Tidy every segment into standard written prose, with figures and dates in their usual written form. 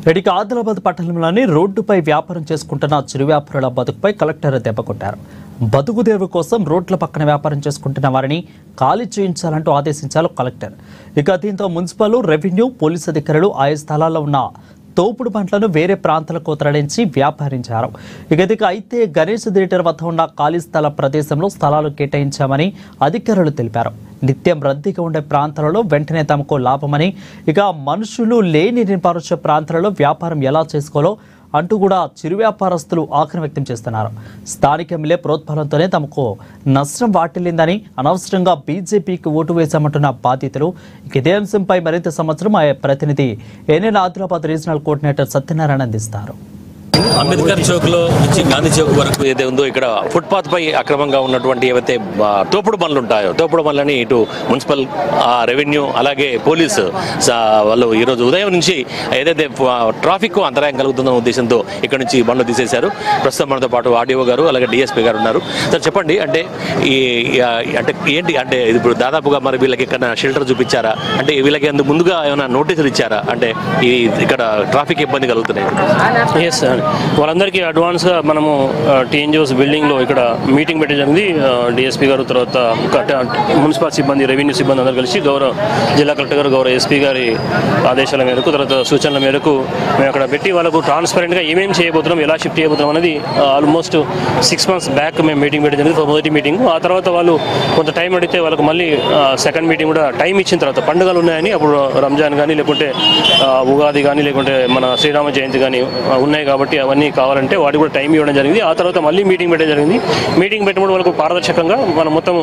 రెడ్డికి ఆదిలాబాద్ పట్టణంలోని రోడ్డుపై వ్యాపారం చేసుకుంటున్న చిరు వ్యాపారుల బతుకుపై కలెక్టర్ దెబ్బకొట్టారు. బతుకుదేవు కోసం రోడ్ల పక్కన వ్యాపారం చేసుకుంటున్న వారిని ఖాళీ చేయించాలంటూ ఆదేశించారు కలెక్టర్. ఇక దీంతో మున్సిపల్, రెవెన్యూ, పోలీసు అధికారులు ఆయా స్థలాల్లో ఉన్న తోపుడు బండ్లను వేరే ప్రాంతాలకు తరలించి వ్యాపారించారు. ఇక అయితే గణేష్ థియేటర్ వద్ద ఉన్న ఖాళీ స్థల ప్రదేశంలో స్థలాలు కేటాయించామని అధికారులు తెలిపారు. నిత్యం రద్దీగా ఉండే ప్రాంతాలలో వెంటనే తమకు లాభమని, ఇక మనుషులు లేని నిర్మానుష్య ప్రాంతాలలో వ్యాపారం ఎలా చేసుకోవాలో అంటూ కూడా చిరు వ్యాపారస్తులు ఆగ్రహం వ్యక్తం చేస్తున్నారు. స్థానిక ఎమ్మెల్యే ప్రోత్సాహంతోనే తమకు నష్టం వాటిల్లిందని, అనవసరంగా బీజేపీకి ఓటు వేశామంటున్న బాధితులు. ఇదే అంశంపై మరింత సంవత్సరం ఆయా ప్రతినిధి ఏనేల ఆదిలాబాద్ రీజనల్ కోఆర్డినేటర్ సత్యనారాయణ అందిస్తారు. అంబేద్కర్ చౌక్ లో నుంచి గాంధీ చౌక్ వరకు ఏదైతే ఉందో ఇక్కడ ఫుట్పాత్ పై అక్రమంగా ఉన్నటువంటి ఏవైతే తోపుడు బండ్లు ఉంటాయో తోపుడు బండ్లని ఇటు మున్సిపల్, రెవెన్యూ అలాగే పోలీసు వాళ్ళు ఈరోజు ఉదయం నుంచి ఏదైతే ట్రాఫిక్ అంతరాయం కలుగుతుందన్న ఉద్దేశంతో ఇక్కడ నుంచి బండ్లు తీసేశారు. ప్రస్తుతం మనతో పాటు ఆర్డీఓ గారు అలాగే డిఎస్పీ గారు ఉన్నారు. సార్ చెప్పండి, అంటే ఏంటి అంటే ఇప్పుడు దాదాపుగా మరి వీళ్ళకి ఎక్కడ షెల్టర్ చూపించారా, అంటే వీళ్ళకి అందుకు ముందుగా ఏమైనా నోటీసులు ఇచ్చారా, అంటే ఇక్కడ ట్రాఫిక్ ఇబ్బంది కలుగుతున్నాయి? వాళ్ళందరికీ అడ్వాన్స్గా మనము టీఎన్జిఓస్ బిల్డింగ్లో ఇక్కడ మీటింగ్ పెట్టడం జరిగింది. డిఎస్పీ గారు, తర్వాత మున్సిపల్ సిబ్బంది, రెవెన్యూ సిబ్బంది అందరూ కలిసి గౌరవ జిల్లా కలెక్టర్ గారు, గౌరవ ఎస్పీ గారి ఆదేశాల మేరకు, తర్వాత సూచనల మేరకు మేము అక్కడ పెట్టి వాళ్ళకు ట్రాన్స్పరెంట్గా ఏమేమి చేయబోతున్నాం, ఎలా షిఫ్ట్ చేయబోతున్నాం అనేది ఆల్మోస్ట్ 6 months బ్యాక్ మేము మీటింగ్ పెట్టడం జరిగింది. మొదటి మీటింగ్ ఆ తర్వాత వాళ్ళు కొంత టైం అడిగితే వాళ్ళకు మళ్ళీ సెకండ్ మీటింగ్ కూడా టైం ఇచ్చిన తర్వాత, పండుగలు ఉన్నాయని అప్పుడు రంజాన్ కానీ లేకుంటే ఉగాది కానీ లేకుంటే మన శ్రీరామ జయంతి కానీ ఉన్నాయి కాబట్టి అవన్నీ కావాలంటే వాటికి కూడా టైం ఇవ్వడం జరిగింది. ఆ తర్వాత మళ్ళీ మీటింగ్ పెట్టడం జరిగింది. మీటింగ్ పెట్టినప్పుడు వాళ్ళకు పారదర్శకంగా మనం మొత్తం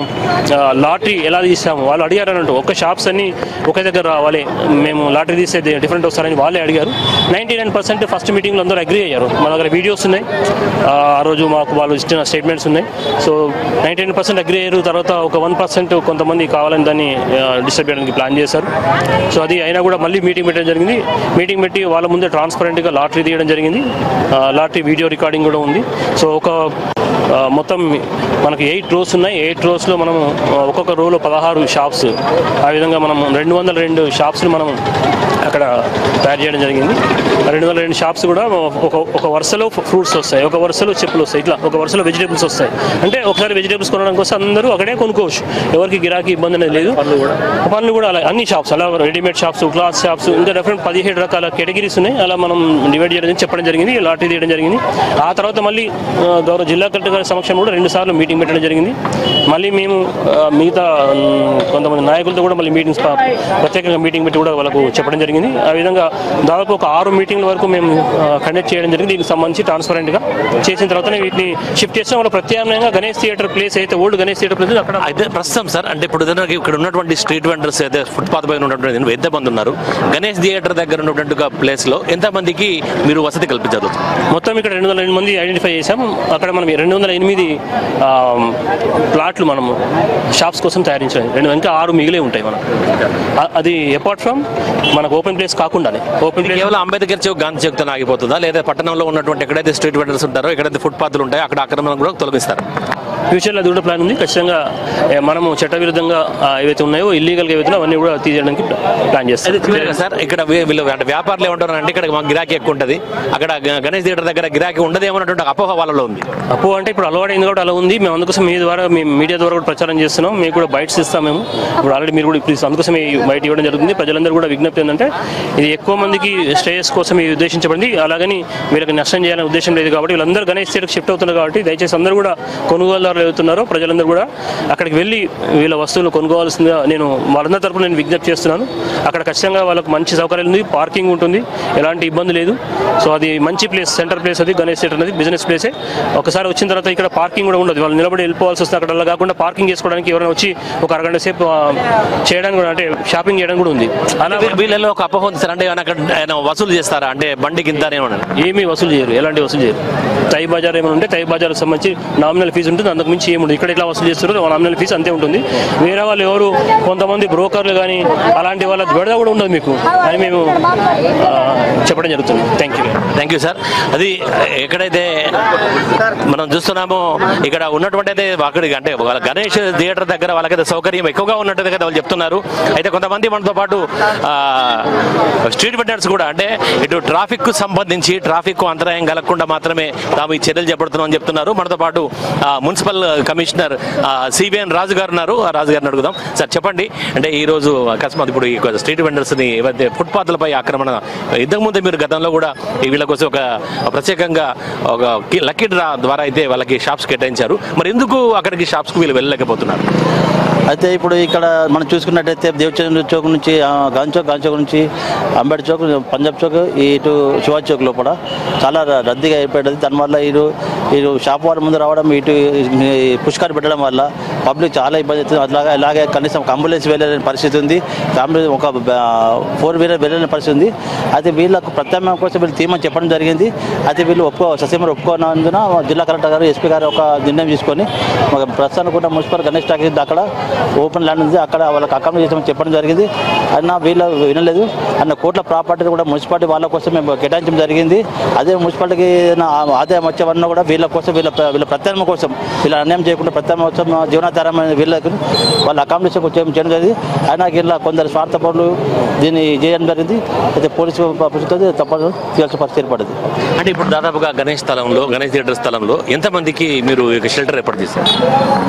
లాటరీ ఎలా తీసాము వాళ్ళు అడిగారన్నట్టు, ఒక్క షాప్స్ అన్ని ఒకే దగ్గర రావాలి, మేము లాటరీ తీస్తే డిఫరెంట్ వస్తారని వాళ్ళే అడిగారు. 99% ఫస్ట్ మీటింగ్లో అందరూ అగ్రీ అయ్యారు. మన దగ్గర వీడియోస్ ఉన్నాయి, ఆ రోజు మాకు వాళ్ళు ఇచ్చిన స్టేట్మెంట్స్ ఉన్నాయి. సో 99% అగ్రీ అయ్యారు. తర్వాత ఒక 1% కొంతమంది కావాలని దాన్ని డిస్టర్బ్ చేయడానికి ప్లాన్ చేశారు. సో అది అయినా కూడా మళ్ళీ మీటింగ్ పెట్టడం జరిగింది. మీటింగ్ పెట్టి వాళ్ళ ముందే ట్రాన్స్పరెంట్గా లాటరీ తీయడం జరిగింది. లాటరీ వీడియో రికార్డింగ్ కూడా ఉంది. సో ఒక మొత్తం మనకి 8 rows ఉన్నాయి. 8 rowsలో మనం ఒక్కొక్క రోలో 16 షాప్స్, ఆ విధంగా మనం 202 షాప్స్ని మనం అక్కడ తయారు చేయడం జరిగింది. 202 షాప్స్ కూడా ఒక వరుసలో ఫ్రూట్స్ వస్తాయి, ఒక వరుసలో చెప్పులు వస్తాయి, ఇట్లా ఒక వరుసలో వెజిటేబుల్స్ వస్తాయి. అంటే ఒకసారి వెజిటేబుల్స్ కొనడం కోసం అందరూ అక్కడే కొనుక్కోవచ్చు, ఎవరికి గిరాకీ ఇబ్బంది అనేది లేదు. పనులు కూడా అలా అన్ని షాప్స్, అలా రెడీమేడ్ షాప్స్, క్లాత్ షాప్స్, ఇంకా డిఫరెంట్ 17 రకాల కేటగిరీస్ ఉన్నాయి. అలా మనం డివైడ్ చేయడం చెప్పడం జరిగింది, లాటరీ తీయడం జరిగింది. ఆ తర్వాత మళ్ళీ గౌరవ జిల్లా కలెక్టర్ గారి సమక్షంలో కూడా 2 సార్లు మీటింగ్ పెట్టడం జరిగింది. మళ్ళీ మేము మిగతా కొంతమంది నాయకులతో కూడా మళ్ళీ మీటింగ్స్ ప్రత్యేకంగా మీటింగ్ పెట్టి కూడా వాళ్ళకు చెప్పడం జరిగింది. ఆ విధంగా దాదాపు ఒక 6 మీటింగ్ల వరకు మేము కండక్ట్ చేయడం జరిగింది. దీనికి సంబంధించి ట్రాన్స్పరెంట్గా చేసిన తర్వాతనే వీటిని షిఫ్ట్ చేసిన వాళ్ళు ప్రత్యామ్నాయంగా గణేష్ థియేటర్ ప్లేస్ అయితే ఓల్డ్ గణేష్ థియేటర్ ప్లేస్ అక్కడ అయితే ప్రస్తుతం సార్, అంటే ఇప్పుడు ఇక్కడ ఉన్నటువంటి స్ట్రీట్ వెండర్స్ అయితే ఫుట్పాత్ పైన ఉన్నటువంటి ఎంతమంది ఉన్నారు? గణేష్ థియేటర్ దగ్గర ఉన్నటువంటి ప్లేస్లో ఎంతమందికి మీరు వసతి కల్పించారు? మొత్తం ఇక్కడ 208 మంది ఐడెంటిఫై చేశాం. అక్కడ మనం 208 ప్లాట్లు మనం షాప్స్ కోసం తయారించాం. ఇంకా 6 మిగిలే ఉంటాయి మనం. అది అపార్ట్ ఫ్రమ్ మనకు ఓపెన్ ప్లేస్ కాకుండానే, ఓపెన్ ప్లేస్ కేవలం అంబేద్కర్ చౌక్, గాంధీ చౌక్ తో ఆగిపోతుందా, లేదా పట్టణంలో ఉన్నటువంటి ఎక్కడైతే స్ట్రీట్ వెండర్స్ ఉంటారో, ఎక్కడైతే ఫుట్పాత్లు ఉంటాయో అక్కడ ఆక్రమణ కూడా తొలగిస్తారు? ఫ్యూచర్లో అది కూడా ప్లాన్ ఉంది. ఖచ్చితంగా మనము చట్టవిరుద్ధంగా ఏవైతే ఉన్నాయో, ఇల్లీగల్గా ఏవైతే అవన్నీ కూడా తీసేయడానికి ప్లాన్ చేస్తాం. సార్ ఇక్కడ వీళ్ళు అంటే వ్యాపారులు ఏమంటారు అంటే, ఇక్కడ మాకు గిరాకీ ఎక్కువ ఉంటుంది, అక్కడ గణేష్ థియేటర్ దగ్గర గిరాకీ ఉండదు ఏమన్నటువంటి అపోహ వాళ్ళలో ఉంది. అపోహ అంటే ఇప్పుడు అలవాటైంది కాబట్టి అలా ఉంది. మేము అందుకోసం మీ ద్వారా, మీడియా ద్వారా కూడా ప్రచారం చేస్తున్నాం. మీకు కూడా బయట్స్ ఇస్తాం మేము. ఇప్పుడు ఆల్రెడీ మీరు కూడా ఇప్పుడు అందుకోసం బయట ఇవ్వడం జరుగుతుంది. ప్రజలందరూ కూడా విజ్ఞప్తి ఏంటంటే, ఇది ఎక్కువ మందికి శ్రేయస్ కోసం ఇది ఉద్దేశించబడింది. అలాగని వీళ్ళకి నష్టం చేయాలనే ఉద్దేశం లేదు కాబట్టి వీళ్ళందరూ గణేష్ థియేటర్కి షిఫ్ట్ అవుతున్నారు కాబట్టి దయచేసి అందరూ కూడా కొనుగోలుదారులు అవుతున్నారో ప్రజలందరూ కూడా అక్కడికి వెళ్ళి వీళ్ళ వస్తువులు కొనుక్కోవాల్సిందిగా నేను వాళ్ళందరి తరపున నేను విజ్ఞప్తి చేస్తున్నాను. అక్కడ ఖచ్చితంగా వాళ్ళకు మంచి సౌకర్యాలు ఉంది, పార్కింగ్ ఉంటుంది, ఎలాంటి ఇబ్బంది లేదు. సో అది మంచి ప్లేస్, సెంటర్ ప్లేస్. అది గణేష్ థియేటర్ అనేది బిజినెస్ ప్లేసే. ఒకసారి వచ్చిన తర్వాత ఇక్కడ పార్కింగ్ కూడా ఉండదు, వాళ్ళు నిలబడి వెళ్ళిపోవాల్సి వస్తుంది. అక్కడ అలా కాకుండా పార్కింగ్ చేసుకోవడానికి ఎవరైనా వచ్చి ఒక అరగంట సేపు చేయడానికి కూడా, అంటే షాపింగ్ చేయడానికి కూడా ఉంది. అలా వీళ్ళలో ఒక అపోహ ఉంది సార్, అంటే ఆయన వసూలు చేస్తారా, అంటే బండికి ఇంత ఏమీ వసూలు చేయరు, ఎలాంటి వసూలు చేయరు. తై బజార్ ఏమైనా ఉంటే తై బజార్కి సంబంధించి నామినల్ ఫీజు ఉంటుంది, అంతకు మించి ఏముంటుంది. ఇక్కడ ఎట్లా వసూలు చేస్తారో నామినల్ ఫీజు అంతే ఉంటుంది. వేరే వాళ్ళు ఎవరు కొంతమంది బ్రోకర్లు కానీ అలాంటి వాళ్ళ బెడద కూడా ఉండదు మీకు అని మేము చెప్పడం జరుగుతుంది. Thank you sir. అది ఎక్కడైతే మనం చూస్తున్నామో ఇక్కడ ఉన్నటువంటి అయితే అక్కడికి అంటే గణేష్ థియేటర్ దగ్గర వాళ్ళకైతే సౌకర్యం ఎక్కువగా ఉన్నట్టుగా వాళ్ళు చెప్తున్నారు. అయితే కొంతమంది మనతో పాటు స్ట్రీట్ వెండర్స్ కూడా అంటే ఇటు ట్రాఫిక్ కు సంబంధించి ట్రాఫిక్ కు అంతరాయం కలగకుండా మాత్రమే తాము ఈ చర్యలు చేపడుతున్నామని చెప్తున్నారు. మనతో పాటు మున్సిపల్ కమిషనర్ సిబిఎన్ రాజు గారు ఉన్నారు. ఆ రాజు గారిని అడుగుదాం. సార్ చెప్పండి, అంటే ఈ రోజు అకస్మాత్ ఇప్పుడు ఈ స్ట్రీట్ వెండర్స్ ని ఏవైతే ఫుట్పాత్లపై ఆక్రమణ ఇంతకుముందు మీరు గతంలో కూడా వీళ్ళ కోసం ఒక ప్రత్యేకంగా ఒక లక్కీ డ్రా ద్వారా అయితే వాళ్ళకి షాప్స్ కేటాయించారు. మరి ఎందుకు అక్కడికి షాప్స్ కు వీళ్ళు వెళ్ళలేకపోతున్నారు? అయితే ఇప్పుడు ఇక్కడ మనం చూసుకున్నట్టయితే దేవచంద్ర చౌక్ నుంచి గాంధీ చౌక్ నుంచి అంబేడ్ చౌక్, పంజాబ్ చౌక్, ఇటు శివాజీ చౌక్ లోపల చాలా రద్దీగా అయిపోయింది. దానివల్ల ఇటు షాప్ వాళ్ళ ముందు రావడం, ఇటు పుష్కర్ పెట్టడం వల్ల పబ్లిక్ చాలా ఇబ్బంది అవుతుంది. అలాగే కనీసం అంబులెన్స్ వెళ్ళలేని పరిస్థితి ఉంది, ఒక 4 వీలర్ వెళ్ళలేని పరిస్థితి ఉంది. అయితే వీళ్ళకు ప్రత్యామ్నాయం కోసం వీళ్ళు తీమని చెప్పడం జరిగింది. అయితే వీళ్ళు ససీమని ఒప్పుకోనందున జిల్లా కలెక్టర్ గారు, ఎస్పీ గారు ఒక నిర్ణయం తీసుకొని ప్రస్తుతానికి కూడా మున్సిపల్ గణేష్ టాకీస్ అక్కడ ఓపెన్ ల్యాండ్ ఉంది, అక్కడ వాళ్ళకి అకామిడేట్ చేసామని చెప్పడం జరిగింది. అన్న వీళ్ళు వినలేదు. అన్న కోట్ల ప్రాపర్టీ కూడా మున్సిపాలిటీ వాళ్ళ కోసం మేము కేటాయించడం జరిగింది. అదే మున్సిపాలిటీకి ఆదాయం వచ్చేవన్నా కూడా వీళ్ళ కోసం వీళ్ళ ప్రత్యామ్నాయం కోసం వీళ్ళ అన్యాయం చేయకుండా ప్రత్యామ్నాయం కోసం జీవనాధారమైన వీళ్ళకి వాళ్ళ అకామిడేషన్ చేయడం జరిగింది. అయినా ఇలా కొందరు స్వార్థపరులు దీన్ని చేయడం జరిగింది. అయితే పోలీసు తప్పదు తీయాల్సిన పరిస్థితి ఏర్పడింది. అంటే ఇప్పుడు దాదాపుగా గణేష్ థియేటర్ స్థలంలో ఎంతమందికి మీరు షెల్టర్ ఏర్పాటు చేశారు?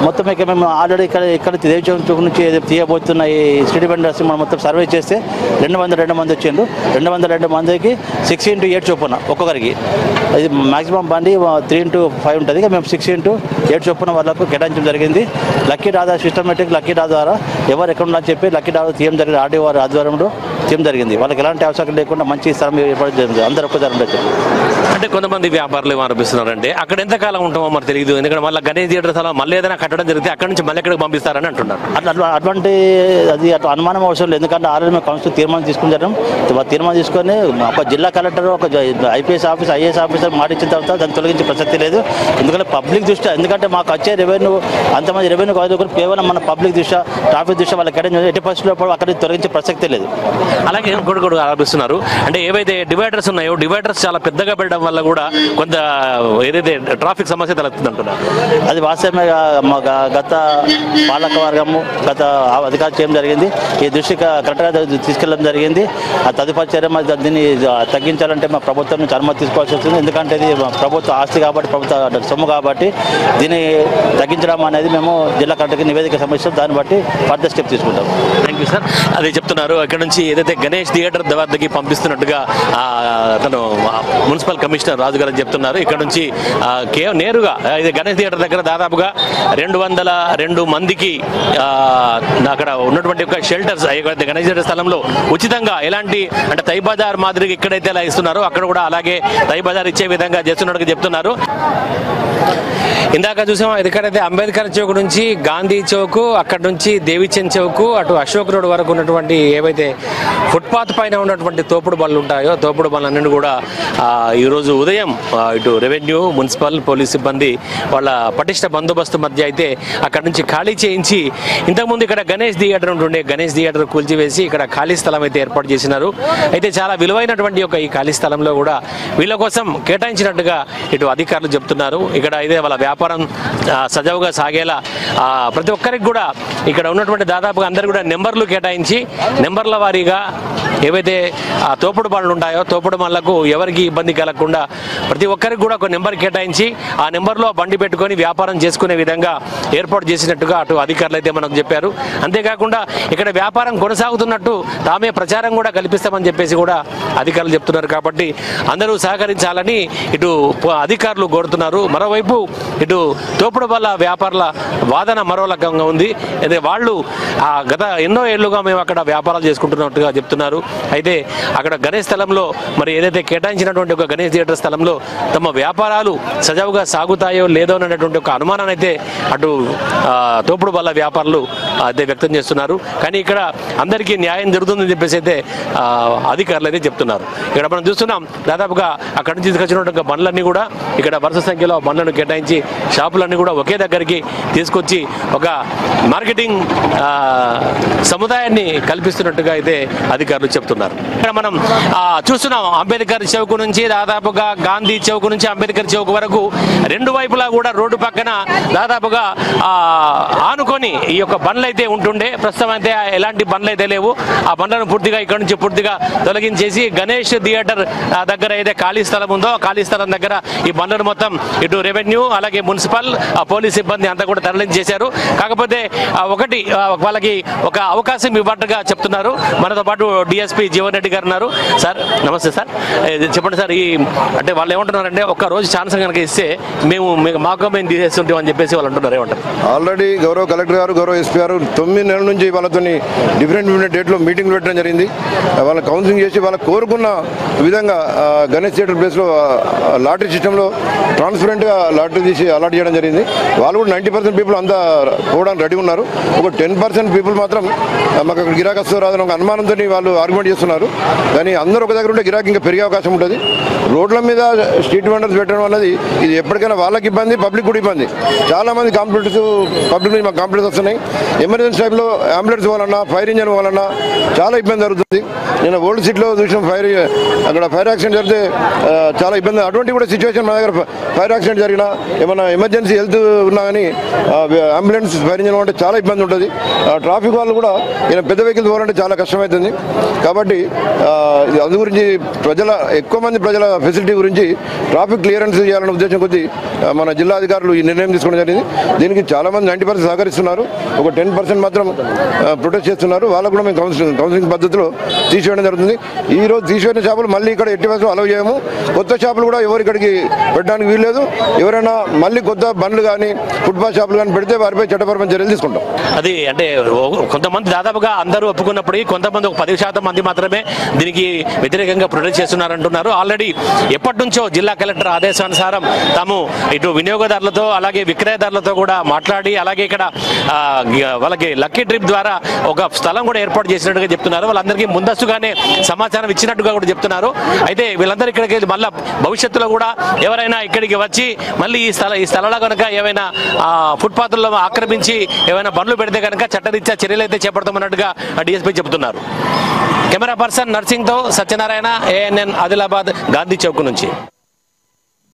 మొత్తం ఇక మేము ఆల్రెడీ ఇక్కడ దేవచంద్ర నుంచి తీయబోతున్న ఈ స్ట్రీట్ వెండర్స్ మనం మొత్తం సర్వే చేస్తే 202 మంది వచ్చిండ్రు. 202 మందికి 6x8 చొప్పున ఒక్కొక్కరికి. ఇది మాక్సిమం బండి 3x5 ఉంటుంది. మేము 6x8 చొప్పున వాళ్ళకు కేటాయించడం జరిగింది. Lucky draw systematic lucky draw ద్వారా ఎవరు ఎక్కడ ఉన్నారని చెప్పి లక్కీ డ్రా తీయడం జరిగింది. ఆర్డీఓ వారి ఆధ్వర్యంలో తీయడం జరిగింది. వాళ్ళకి ఎలాంటి అవసరం లేకుండా మంచి స్థలం ఏర్పాటు జరిగింది. అందరూ ఒక్కసారి ఉండొచ్చు. అంటే కొంతమంది వ్యాపారులు ఏమనిపిస్తున్నారంటే అక్కడ ఎంతకాలం ఉంటామో మరి తెలియదు, ఎందుకంటే మళ్ళీ గణేష్ థియేటర్ స్థలం మళ్ళీ ఏదైనా కట్టడం జరిగితే అక్కడ నుంచి మళ్ళీ ఎక్కడికి పంపిస్తారని అంటున్నారు. అటువంటి అటు అనుమానం అవసరం లేదు. ఎందుకంటే ఆల్రెడీ మేము కౌన్సిల్ తీర్మానం తీసుకుని తీర్మానం తీసుకొని ఒక జిల్లా కలెక్టర్, ఒక ఐపీఎస్ ఆఫీసర్, ఐఏఎస్ ఆఫీసర్ మాట ఇచ్చిన తర్వాత దాన్ని తొలగించే ప్రసక్తి లేదు. ఎందుకంటే పబ్లిక్ దృష్ట్యా, ఎందుకంటే మాకు వచ్చే రెవెన్యూ అంతమంది రెవెన్యూ కాదు, కేవలం మన పబ్లిక్ దృష్ట్యా ట్రాఫిక్ దృష్ట్యా వాళ్ళకి ఎట్టి పరిస్థితుల్లో అక్కడికి తొలగించే ప్రసక్తి లేదు. అలాగే ఇంకోటి కూడా ఆరోపిస్తున్నారు, అంటే ఏవైతే డివైడర్స్ ఉన్నాయో డివైడర్స్ చాలా పెద్దగా పెట్టడం వల్ల కూడా కొంత ఏదైతే ట్రాఫిక్ సమస్య తలెత్తుంది అంటున్నారు. అది వాస్తవమే. గత పాలక వర్గము గత అధికారులు చేయడం జరిగింది. ఈ దృష్టికి కరెక్ట్గా తీసుకెళ్ళడం జరిగింది. ఆ తదుపరి చర్య దీన్ని తగ్గించాలంటే మా ప్రభుత్వం నుంచి అనుమతి తీసుకోవాల్సి వస్తుంది. ఎందుకంటే ఇది ప్రభుత్వ ఆస్తి కాబట్టి, ప్రభుత్వ సొమ్ము కాబట్టి దీన్ని తగ్గించడం అనేది మేము జిల్లా కలెక్టర్కి నివేదిక సమర్పిస్తాం. దాన్ని బట్టి ఫర్దర్ స్టెప్ తీసుకుంటాం. Thank you sir. అదే చెప్తున్నారు, ఇక్కడ నుంచి ఏదైతే గణేష్ థియేటర్ వద్దకి పంపిస్తున్నట్టుగా తను మున్సిపల్ కమిషనర్ రాజు గారు చెప్తున్నారు. ఇక్కడ నుంచి నేరుగా ఇది గణేష్ థియేటర్ దగ్గర దాదాపుగా 202 మందికి అక్కడ ఉన్నటువంటి ఒక షెల్టర్స్ గణేష్ థియేటర్ స్థలంలో ఉచితంగా ఎలాంటి అంటే తై బజార్ మాదిరిగా ఎక్కడైతే ఎలా ఇస్తున్నారో అక్కడ కూడా అలాగే తై బజార్ ఇచ్చే విధంగా చేస్తున్నట్టుగా చెప్తున్నారు. ఇందాక చూసాం ఎక్కడైతే అంబేద్కర్ చౌక్ నుంచి గాంధీ చౌక్, అక్కడ నుంచి దేవిచంద్ చౌక్, అటు అశోక్ రోడ్ వరకు ఉన్నటువంటి ఏవైతే ఫుట్పాత్ పైన ఉన్నటువంటి తోపుడు బండ్లు ఉంటాయో తోపుడు బండ్లన్నీ కూడా ఈరోజు ఉదయం ఇటు రెవెన్యూ, మున్సిపల్, పోలీస్ సిబ్బంది వాళ్ళ పటిష్ట బందోబస్తు మధ్య అయితే అక్కడ నుంచి ఖాళీ చేయించి, ఇంతకుముందు ఇక్కడ గణేష్ థియేటర్ ఉంటుండే గణేష్ థియేటర్ కూల్చివేసి ఇక్కడ ఖాళీ స్థలం అయితే ఏర్పాటు చేసినారు. అయితే చాలా విలువైనటువంటి ఈ ఖాళీ స్థలంలో కూడా వీళ్ళ కోసం కేటాయించినట్టుగా ఇటు అధికారులు చెప్తున్నారు. ఇక్కడ అయితే వాళ్ళ వ్యాపారం సజావుగా సాగేలా ప్రతి ఒక్కరికి కూడా ఇక్కడ ఉన్నటువంటి దాదాపుగా అందరు కూడా నెంబర్లు కేటాయించి నెంబర్ల వారీగా ఏవైతే తోపుడు బండ్లు ఉంటాయో తోపుడు బండ్లకు ఎవరికి ఇబ్బంది కలగకుండా ప్రతి ఒక్కరికి కూడా ఒక నెంబర్ కేటాయించి ఆ నెంబర్లో బండి పెట్టుకొని వ్యాపారం చేసుకునే విధంగా ఏర్పాటు చేసినట్టుగా అటు అధికారులు అయితే మనకు చెప్పారు. అంతేకాకుండా ఇక్కడ వ్యాపారం కొనసాగుతున్నట్టు తామే ప్రచారం కూడా కల్పిస్తామని చెప్పేసి కూడా అధికారులు చెప్తున్నారు. కాబట్టి అందరూ సహకరించాలని ఇటు అధికారులు కోరుతున్నారు. మరోవైపు ఇటు తోపుడు బల్ల వ్యాపారుల వాదన మరో రకంగా ఉంది. అయితే వాళ్ళు గత ఎన్నో ఏళ్లుగా మేము అక్కడ వ్యాపారాలు చేసుకుంటున్నట్టుగా చెప్తున్నారు. అయితే అక్కడ గణేష్ స్థలంలో మరి ఏదైతే కేటాయించినటువంటి ఒక గణేష్ థియేటర్ స్థలంలో తమ వ్యాపారాలు సజావుగా సాగుతాయో లేదో అనేటువంటి ఒక అనుమానాన్ని అయితే అటు తోపుడు బల్ల వ్యాపారులు అయితే వ్యక్తం చేస్తున్నారు. కానీ ఇక్కడ అందరికీ న్యాయం జరుగుతుందని చెప్పేసి అయితే అధికారులు అయితే చెప్తున్నారు. ఇక్కడ మనం చూస్తున్నాం దాదాపుగా అక్కడి నుంచి తీసుకొచ్చినటువంటి బండ్లన్నీ కూడా ఇక్కడ వరుస సంఖ్యలో బండ్లను కేటాయించి షాపులన్నీ కూడా ఒకే దగ్గరికి తీసుకొచ్చి ఒక మార్కెటింగ్ సముదాయాన్ని కల్పిస్తున్నట్టుగా అయితే అధికారులు చెప్తున్నారు. ఇక్కడ మనం చూస్తున్నాం అంబేద్కర్ చౌక్ నుంచి దాదాపుగా గాంధీ చౌక్ నుంచి అంబేద్కర్ చౌక్ వరకు రెండు వైపులా కూడా రోడ్డు పక్కన దాదాపుగా ఆనుకొని ఈ యొక్క బండ్లు అయితే ఉంటుండే. ప్రస్తుతం అయితే ఎలాంటి బండ్లు అయితే లేవు. ఆ బండ్లను పూర్తిగా ఇక్కడ నుంచి పూర్తిగా తొలగించేసి గణేష్ థియేటర్ దగ్గర అయితే ఖాళీ స్థలం ఉందో ఆ ఖాళీ స్థలం దగ్గర ఈ బండ్లను మొత్తం ఇటు రెవెన్యూ అలాగే మున్సిపల్ పోలీస్ సిబ్బంది అంతా కూడా తరలించేశారు. కాకపోతే ఒకటి వాళ్ళకి ఒక అవకాశం ఇవ్వట్టుగా చెప్తున్నారు. మనతో పాటు డిఎస్పీ జీవన్ రెడ్డి గారు ఉన్నారు. సార్ నమస్తే సార్, చెప్పండి సార్. ఈ అంటే వాళ్ళు ఏమంటున్నారంటే ఒక్క రోజు ఛాన్స్ కనుక ఇస్తే మాకు మేము తీసేస్తుంటాం అని చెప్పేసి వాళ్ళు అంటున్నారు. ఏమంటారు? ఆల్రెడీ గౌరవ కలెక్టర్ గారు గౌరవ ఎస్పీ గారు 9 నెలల నుంచి వాళ్ళతో డిఫరెంట్ డేట్లో మీటింగ్లు పెట్టడం జరిగింది. వాళ్ళ కౌన్సిలింగ్ చేసి వాళ్ళ కోరుకున్న విధంగా గణేష్ థియేటర్ ప్లేస్లో లాటరీ సిస్టంలో ట్రాన్స్పరెంట్గా లాటరీ తీసి అలాట్ చేయడం జరిగింది. వాళ్ళు కూడా 90% పీపుల్ అంతా పోవడానికి రెడీ ఉన్నారు. ఒక 10% పీపుల్ మాత్రం మాకు అక్కడ గిరాకీ వస్తూ రాదని ఒక అనుమానంతో వాళ్ళు ఆర్గ్యుమెంట్ చేస్తున్నారు. కానీ అందరూ ఒక దగ్గర ఉంటే గిరాకీ ఇంకా పెరిగే అవకాశం ఉంటుంది. రోడ్ల మీద స్ట్రీట్ వెండర్స్ పెట్టడం అన్నది ఇది ఎప్పటికైనా వాళ్ళకి ఇబ్బంది, పబ్లిక్ కూడా ఇబ్బంది. చాలామంది కంప్లైంట్స్ పబ్లిక్ నుంచి మాకు కంప్లైంట్స్ వస్తున్నాయి. ఎమర్జెన్సీ టైంలో అంబులెన్స్ పోవాలన్నా ఫైర్ ఇంజన్ పోవాలన్నా చాలా ఇబ్బంది జరుగుతుంది. నేను ఓల్డ్ సిటీలో చూసిన అక్కడ ఫైర్ యాక్సిడెంట్ జరిగితే చాలా ఇబ్బంది. అటువంటి కూడా సిచ్యువేషన్ మా దగ్గర ఫైర్ యాక్సిడెంట్ జరిగినా ఏమైనా ఎమర్జెన్సీ హెల్త్ ఉన్నా కానీ అంబులెన్స్ ఫైర్ ఇంజన్ అంటే చాలా ఇబ్బంది ఉంటుంది. ట్రాఫిక్ వాళ్ళు కూడా పెద్ద వెహికల్స్ పోవాలంటే చాలా కష్టమవుతుంది. కాబట్టి అందు గురించి ఎక్కువ మంది ప్రజల ఫెసిలిటీ గురించి ట్రాఫిక్ క్లియరెన్స్ చేయాలనే ఉద్దేశం కొద్దీ మన జిల్లా అధికారులు ఈ నిర్ణయం తీసుకోవడం జరిగింది. దీనికి చాలామంది 90% సహకరిస్తున్నారు. ఒక 10% మాత్రం ప్రొటెస్ట్ చేస్తున్నారు. వాళ్ళకు కూడా మేము కౌన్సిలింగ్ పద్ధతిలో తీసివేయడం జరుగుతుంది. ఈ రోజు తీసివేసిన షాపులు మళ్ళీ ఇక్కడ ఎట్టి వరకు అలౌ చేయము. కొత్త షాపులు కూడా ఎవరు ఇక్కడికి పెట్టడానికి వీల్లేదు. ఎవరైనా మళ్ళీ కొత్త బండ్లు కానీ ఫుట్పాత్ షాపులు కానీ పెడితే వారిపై చట్టపరమైన చర్యలు తీసుకుంటాం. అది అంటే కొంతమంది దాదాపుగా అందరూ ఒప్పుకున్నప్పటికీ కొంతమంది ఒక 10% మంది మాత్రమే దీనికి వ్యతిరేకంగా ప్రొటెస్ట్ చేస్తున్నారంటున్నారు. ఆల్రెడీ ఎప్పటి నుంచో జిల్లా కలెక్టర్ ఆదేశానుసారం తాము ఇటు వినియోగదారులతో అలాగే విక్రయదారులతో కూడా మాట్లాడి అలాగే ఇక్కడ వాళ్ళకి లక్కీ ట్రిప్ ద్వారా ఒక స్థలం కూడా ఏర్పాటు చేసినట్టుగా చెప్తున్నారు. వాళ్ళందరికీ ముందస్తుగానే సమాచారం ఇచ్చినట్టుగా కూడా చెప్తున్నారు. అయితే వీళ్ళందరూ ఇక్కడికి మళ్ళీ భవిష్యత్తులో కూడా ఎవరైనా ఇక్కడికి వచ్చి మళ్ళీ ఈ స్థలంలో కనుక ఏమైనా ఫుట్పాత్లో ఆక్రమించి ఏమైనా బండ్లు పెడితే కనుక చట్టరీత్యా చర్యలు అయితే చేపడతామన్నట్టుగా డిఎస్పీ చెబుతున్నారు. కెమెరా పర్సన్ నర్సింగ్తో సత్యనారాయణ, ANN ఆదిలాబాద్, గాంధీ చౌక్ నుంచి.